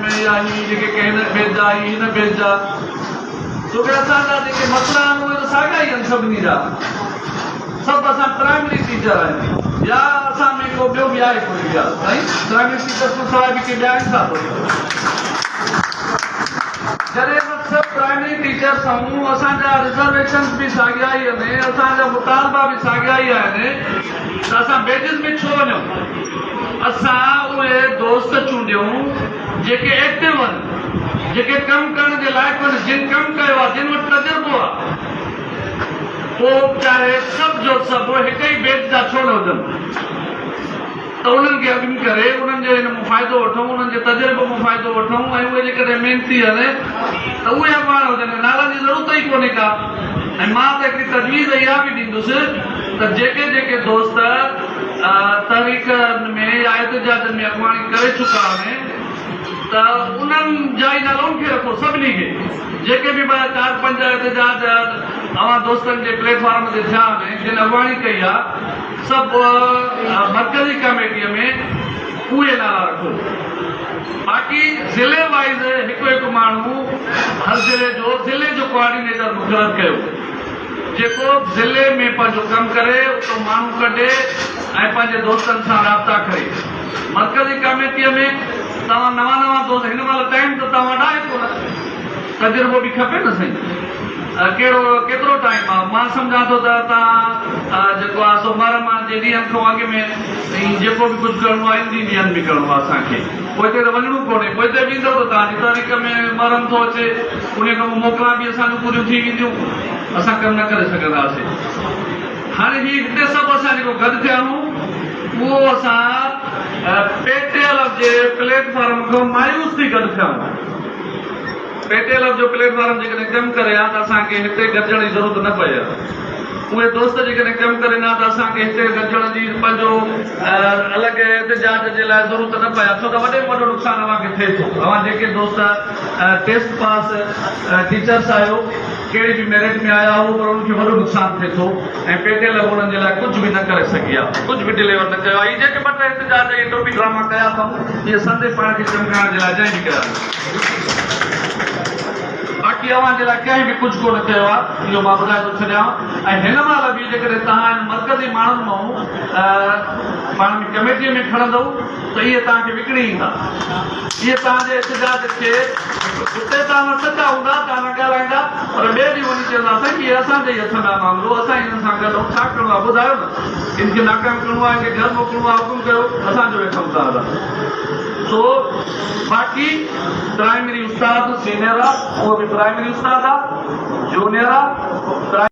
में या ही जेके कहन भेजा ही न भेजा तो के असांजा जेके मसला आहिनि उहे त साॻिया ई आहिनि सभिनी जा सभु असां प्राइमरी टीचर आहियूं या असां में को ॿियो बि आहे कोई बि आहे साईं प्राइमरी टीचर खां सवाइ बि के ॿिया आहिनि छा थो जॾहिं सभु प्राइमरी टीचर्स आहियूं असांजा रिज़र्वेशन्स बि साॻिया ई आहिनि असांजा मुतालबा बि साॻिया ई आहिनि त असां बेजिस में छो वञूं असां उहे दोस्त चूंडियूं जेके एक्टिव आहिनि जेके कमु करण जे लाइक़ु आहिनि जिन कमु कयो आहे जिन वटि तजुर्बो आहे पोइ चाहे सभु जो सभु हिक ई बेज जा छो न हुजनि त उन्हनि खे अॻिन करे उन्हनि जे हिन मां फ़ाइदो वठूं उन्हनि जे तजुर्बे मां फ़ाइदो वठूं ऐं उहे जेकॾहिं महिनती आहिनि त उहे अॻवान हुजनि नालनि जी ज़रूरत ई कोन्हे का ऐं मां त हिकिड़ी तजवीज़ इहा बि ॾींदुसि त जेके जेके दोस्त तहरीकनि में या एहतजाजनि में अॻवानी करे चुका आहिनि त उन्हनि जा ई नालोनि खे रखो सभिनी खे जेके बि 4-5 एहतजाज अवां दोस्तनि जे प्लेटफॉर्म ते थिया आहिनि जिन अॻवानी कई आहे सभु मर्कज़ी कमेटीअ में उहे नाला रखो बाक़ी ज़िले वाइज़ हिकु हिकु माण्हू हर ज़िले जो कोऑर्डिनेटर मुक़ररु कयो जेको ज़िले में पंहिंजो कमु करे उतो माण्हू कढे ऐं पंहिंजे दोस्तनि सां राब्ता करे मर्कज़ी कमेटीअ में तव्हां नवां दोस्त हिन महिल टाइम त तव्हां वटि आहे कोन तजुर्बो बि खपे न साईं केतिरो टाइम आहे मां सम्झां थो त तव्हां जेको आहे सो मरम जे ॾींहंनि खां अॻु में जेको बि कुझु करिणो आहे ईंदी ॾींहंनि बि करिणो आहे असांखे पोइ हिते त वञिणो कोन्हे पोइ हिते वेंदो त तव्हांजी तारीख़ में मरम थो अचे उन खां पोइ मोकलां बि असांजूं पूरियूं थी वेंदियूं असां कमु न करे सघंदासीं हाणे हीअ हिते सभु असां जेको गॾु थिया आहियूं उहो असां पेटेल जे प्लेटफॉर्म खां मायूस थी गॾु थिया आहियूं पेटेल जो प्लेटफॉर्म जेकॾहिं कमु करे हा त असांखे हिते गॾिजण जी ज़रूरत न पए उहे दोस्त जेकॾहिं कमु करे न त असांखे हिते गॾिजण जी पंहिंजो अलॻि एहतजाज जे लाइ ज़रूरत न पए छो त वॾे में वॾो नुक़सानु अव्हांखे थिए थो अव्हां जेके दोस्त टेस्ट पास टीचर्स आहियो कहिड़ी बि मेरिट में आया हो पर उनखे वॾो नुक़सानु थिए थो ऐं पेटेल उन्हनि जे लाइ कुझु बि न करे सघी आहे कुझु बि डिलीवर न कयो आहे इहे जेके 2 एहतजाज इहे टोपी ड्रामा कया अथऊं इहे संदे पाण खे चमकाइण जे लाइ जंहिं बि कया बाक़ी अव्हां जे लाइ कंहिं बि कुझु कोन कयो आहे इहो मां ॿुधाए थो छॾियां ऐं हिन महिल बि जेकॾहिं तव्हां मर्कज़ी माण्हुनि मां पाण में कमेटीअ में खणंदव त इहे तव्हांखे विकिणी ईंदा इहे तव्हांजे एहतजाज खे हुते तव्हां सचा हूंदा तव्हां न ॻाल्हाईंदा पर ॿिए ॾींहुं वञी चवंदासीं इहे असांजे ई हथ में आहे मामिलो असां हिननि सां गॾु छा करिणो आहे ॿुधायो न इनखे नाकाम करिणो आहे इनखे घर मोकिलिणो आहे हुकुम कयो असांजो वेठूं था सो बाक़ी प्राइमरी उस्ताद सीनियर आहे उहो बि प्राइमरी उस्ताद आहे जूनियर आहे